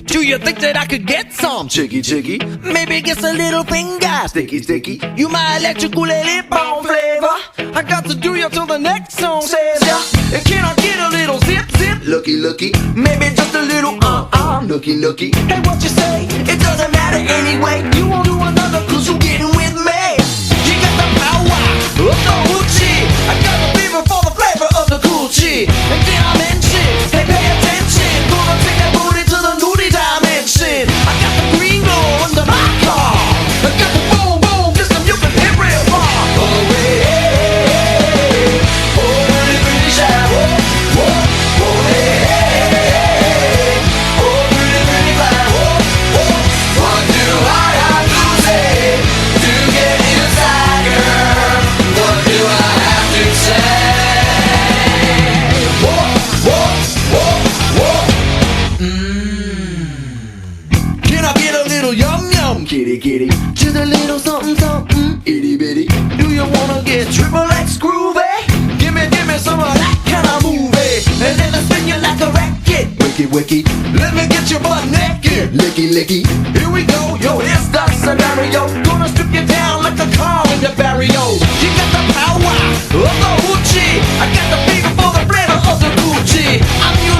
Do you think that I could get some? Chicky chicky, Maybe get a little finger. sticky sticky. You my electrical lip on flavor. I got to do you till the next song says ya. Can I get a little zip zip? Looky looky, Maybe just a little nookie nookie. Hey, what you say? It doesn't matter anyway. You won't do another cause you getting with me. You got the power of the hoochie. I got the fever for the flavor of the coochie. And did I mention? Hey, pay attention. Gonna take that booty to the nudie dimension. I got the green glow under my car. I got the boom boom system you can hit real far. Oh, hey, oh, pretty, pretty shy. Whoa, whoa, oh, hey, hey, oh, pretty, pretty fly. Whoa, whoa, what do I have to say to get inside, girl? What do I have to say? Whoa, whoa, whoa, whoa. Can I get a little yum yum? Kitty kitty, Just a little something something. itty bitty. Do you wanna get triple X groovy? Give me some of that kind of movie. And then I spin you like a racket. Wicky wicky, Let me get your butt naked. licky licky. Here we go, yo, here's the scenario. Gonna strip you down like a car in the barrio. You got the power of the hoochie. I got the fever for the flavor of the Gucci. I'm your